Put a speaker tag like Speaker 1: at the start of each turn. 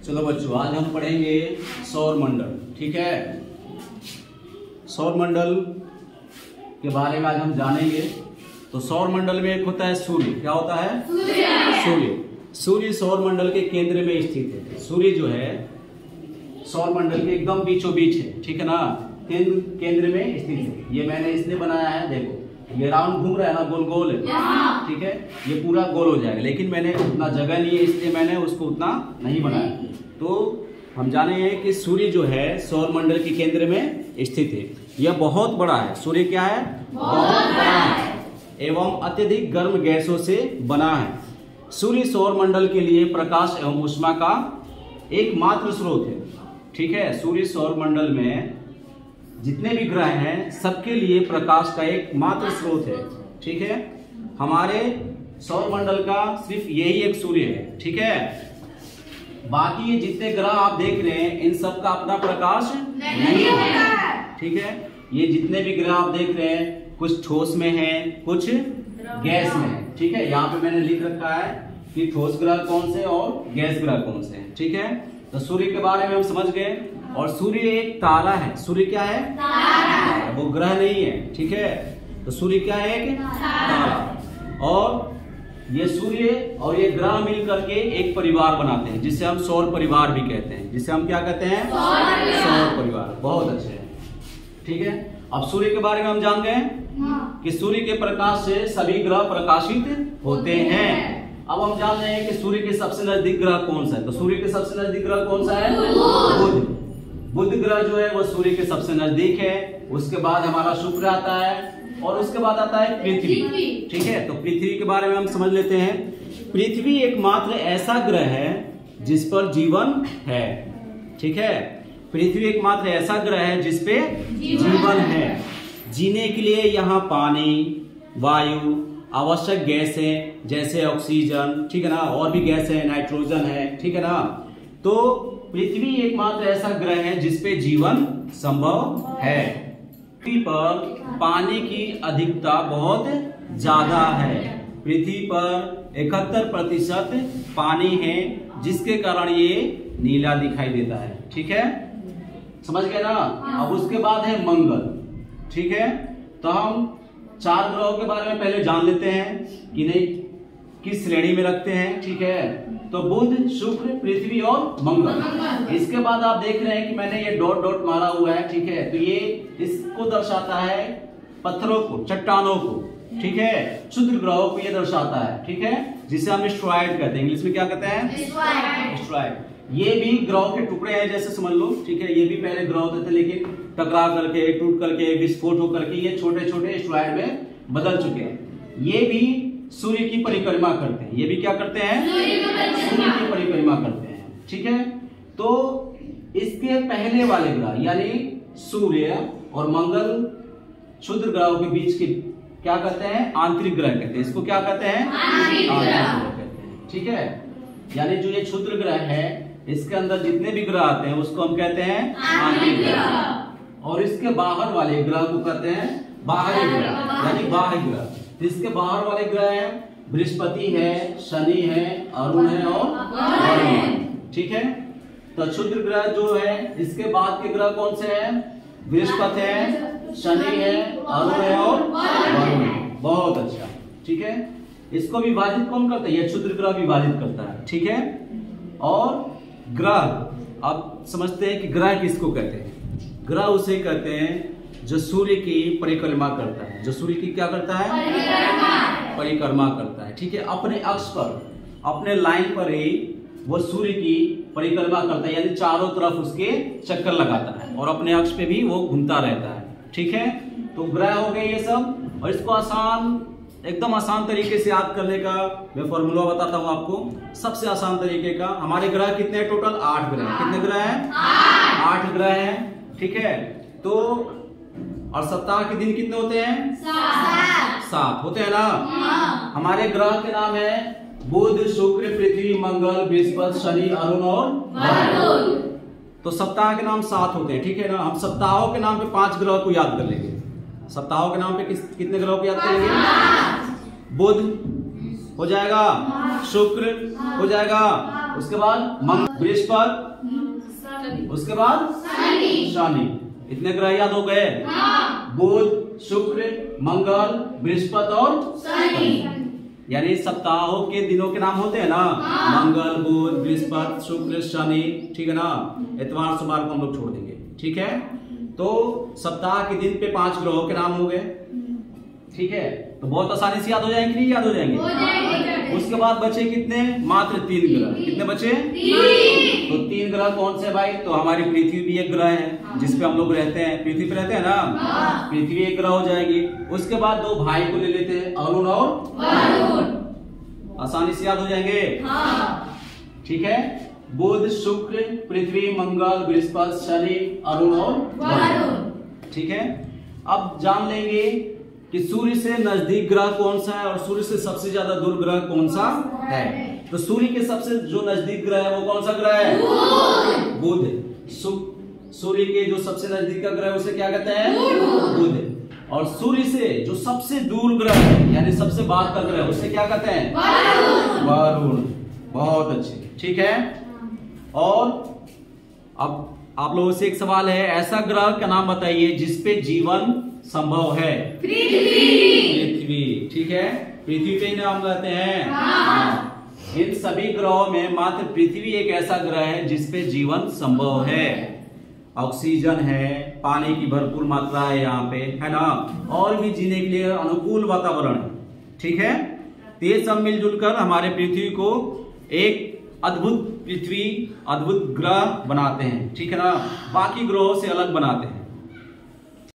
Speaker 1: चलो बच्चों, आज हम पढ़ेंगे सौर मंडल। ठीक है, सौर मंडल के बारे में आज हम जानेंगे। तो सौर मंडल में एक होता है सूर्य। क्या होता है? सूर्य। सूर्य सौर मंडल के केंद्र में स्थित है। सूर्य जो है सौर मंडल के एकदम बीचों बीच है। ठीक है ना, केंद्र में स्थित है। ये मैंने इसलिए बनाया है, देखो ये राउंड घूम रहा है ना, गोल गोल है। ठीक है, ये पूरा गोल हो जाएगा, लेकिन मैंने उतना जगह नहीं है इसलिए मैंने उसको उतना नहीं बनाया। तो हम जाने हैं कि सूर्य जो है सौर मंडल के केंद्र में स्थित है। यह बहुत बड़ा है। सूर्य क्या है? बहुत बड़ा है एवं अत्यधिक गर्म गैसों से बना है। सूर्य सौर मंडल के लिए प्रकाश एवं ऊष्मा का एकमात्र स्रोत है। ठीक है, सूर्य सौर मंडल में जितने भी ग्रह हैं सबके लिए प्रकाश का एक मात्र स्रोत है। ठीक है, हमारे सौर मंडल का सिर्फ यही एक सूर्य है। ठीक है, बाकी ये जितने ग्रह आप देख रहे हैं इन सब का अपना प्रकाश नहीं है। ठीक है, ये जितने भी ग्रह आप देख रहे हैं कुछ ठोस में है, कुछ गैस में है। ठीक है, यहाँ पे मैंने लिख रखा है कि ठोस ग्रह कौन से और गैस ग्रह कौन से हैं। ठीक है, तो सूर्य के बारे में हम समझ गए। और सूर्य एक तारा है। सूर्य क्या है? तारा। वो ग्रह नहीं है। ठीक है, तो सूर्य क्या है? एक तारा। और ये सूर्य और ये ग्रह मिल करके एक परिवार बनाते हैं जिसे हम सौर परिवार भी कहते हैं। जिसे हम क्या कहते हैं? सौर परिवार। बहुत अच्छे है। ठीक है, अब सूर्य के बारे में हम जान गए कि सूर्य के प्रकाश से सभी ग्रह प्रकाशित होते हैं। अब हम जान रहे हैं कि सूर्य के सबसे नजदीक ग्रह कौन सा है। तो सूर्य के सबसे नजदीक ग्रह कौन सा है? बुध। बुध ग्रह जो है वो सूर्य के सबसे नजदीक है। उसके बाद हमारा शुक्र आता है और उसके बाद आता है पृथ्वी। ठीक है, तो पृथ्वी के बारे में हम समझ लेते हैं। पृथ्वी एकमात्र ऐसा ग्रह है जिस पर जीवन है। ठीक है, पृथ्वी एकमात्र ऐसा ग्रह है जिसपे जीवन है। जीने के लिए यहाँ पानी, वायु, आवश्यक गैस है जैसे ऑक्सीजन, ठीक है ना, और भी गैस है, नाइट्रोजन है। ठीक है ना, तो पृथ्वी एकमात्र ऐसा ग्रह है जिसपे जीवन संभव है। पृथ्वी पर पानी की अधिकता बहुत ज्यादा है। पृथ्वी पर 71% पानी है जिसके कारण ये नीला दिखाई देता है। ठीक है, समझ गए ना। अब उसके बाद है मंगल। ठीक है, तो हम 4 ग्रहों के बारे में पहले जान लेते हैं कि नहीं किस श्रेणी में रखते हैं। ठीक है, तो बुध, शुक्र, पृथ्वी और मंगल। इसके बाद आप देख रहे हैं कि मैंने ये डॉट डॉट मारा हुआ है। ठीक है, तो ये इसको दर्शाता है पत्थरों को, चट्टानों को। ठीक है, क्षुद्र ग्रहों को ये दर्शाता है। ठीक है, जिसे हम एस्टेरॉयड कहते हैं। इंग्लिश में क्या कहते हैं? एस्टेरॉयड। ये भी ग्रहों के टुकड़े हैं जैसे समझ लो। ठीक है, ये भी पहले ग्रह होते थे लेकिन टकरा करके, टूट करके, विस्फोट होकर के ये छोटे छोटे एस्टेरॉयड में बदल चुके हैं। ये भी सूर्य की परिक्रमा करते हैं। ये भी क्या करते हैं? सूर्य की परिक्रमा करते हैं। ठीक है, तो इसके पहले वाले ग्रह यानी सूर्य और मंगल क्षुद्र ग्रहों के बीच के क्या कहते हैं? आंतरिक ग्रह कहते हैं। इसको क्या कहते हैं? आंतरिक ग्रह कहते हैं। ठीक है, यानी जो ये क्षुद्र ग्रह है इसके अंदर जितने भी ग्रह आते हैं उसको हम कहते हैं आंतरिक ग्रह। और इसके बाहर वाले ग्रह को कहते हैं बाहरी ग्रह यानी बाह्य ग्रह। इसके बाहर वाले ग्रह हैं बृहस्पति है, शनि है, अरुण है और वरुण। ठीक है, तो क्षुद्र ग्रह जो है इसके बाद के ग्रह कौन से हैं? बृहस्पति है, शनि है, अरुण है और वरुण। बहुत अच्छा। ठीक है, इसको विभाजित कौन करता है? यह क्षुद्र ग्रह विभाजित करता है। ठीक है, और ग्रह अब समझते हैं कि ग्रह किसको कहते हैं। ग्रह उसे कहते हैं जो सूर्य की परिक्रमा करता है। जो सूर्य की क्या करता है? परिक्रमा करता है। ठीक है, अपने अक्ष पर, अपने लाइन पर ही वो सूर्य की परिक्रमा करता है, यानी चारों तरफ उसके चक्कर लगाता है और अपने अक्ष पे भी वो घूमता रहता है। ठीक है, तो ग्रह हो गए ये सब। और इसको आसान, एकदम आसान तरीके से याद करने का मैं फॉर्मूला बताता हूँ आपको। सबसे आसान तरीके का, हमारे ग्रह कितने हैं टोटल? 8 ग्रह। कितने ग्रह हैं? 8 ग्रह हैं। ठीक है, तो और सप्ताह के दिन कितने होते हैं? 7 होते हैं ना। हमारे ग्रह के नाम है बुध, शुक्र, पृथ्वी, मंगल, बृहस्पति, शनि, अरुण और वरुण। तो सप्ताह के नाम 7 होते हैं। ठीक है ना, हम सप्ताहों के नाम पे 5 ग्रह को याद कर लेंगे। सप्ताहों के नाम पे कितने ग्रहों को याद करेंगे? बुध हो जाएगा, शुक्र हो जाएगा, उसके बाद बृहस्पति, उसके बाद शनि। इतने ग्रह याद हो गए? बुध, शुक्र, मंगल, बृहस्पति और शनि। यानी सप्ताहों के दिनों के नाम होते हैं ना, मंगल, बुध, बृहस्पति, शुक्र, शनि, ठीक है ना। इतवार सोमवार को हम लोग छोड़ देंगे, ठीक है। तो सप्ताह के दिन पे 5 ग्रहों के नाम हो गए, ठीक है। तो बहुत आसानी से याद हो जाएंगे, नहीं याद हो जाएंगे? उसके बाद बचे कितने? मात्र 3 ग्रह। कितने बचे? 3। तो 3 ग्रह कौन से भाई? तो हमारी पृथ्वी भी एक ग्रह है जिसपे हम लोग रहते हैं, पृथ्वी पे रहते हैं ना, पृथ्वी एक ग्रह हो जाएगी। उसके बाद 2 भाई को ले लेते हैं, अरुण और वरुण। आसानी से याद हो जाएंगे, ठीक है। बुध, शुक्र, पृथ्वी, मंगल, बृहस्पति, शनि, अरुण और वरुण, ठीक है। अब जान लेंगे कि सूर्य से नजदीक ग्रह कौन सा है और सूर्य से सबसे ज्यादा दूर ग्रह कौन सा है। तो सूर्य के सबसे जो नजदीक ग्रह है वो कौन सा ग्रह है? बुध। सूर्य के जो सबसे नजदीक का ग्रह है उसे क्या कहते हैं? बुध। और सूर्य से जो सबसे दूर ग्रह है यानी सबसे बाद का ग्रह उसे क्या कहते हैं? वरुण। बहुत अच्छे, ठीक है। और अब आप लोगों से एक सवाल है, ऐसा ग्रह का नाम बताइए जिसपे जीवन संभव है। पृथ्वी, ठीक है। पृथ्वी पे ही नाम कहते हैं। इन सभी ग्रहों में मात्र पृथ्वी एक ऐसा ग्रह है जिसपे जीवन संभव है। ऑक्सीजन है, पानी की भरपूर मात्रा है यहाँ पे, है ना, और भी जीने के लिए अनुकूल वातावरण है, ठीक है। तो ये सब मिलजुल कर हमारे पृथ्वी को एक अद्भुत पृथ्वी, अद्भुत ग्रह बनाते हैं, ठीक है ना, बाकी ग्रहों से अलग बनाते हैं।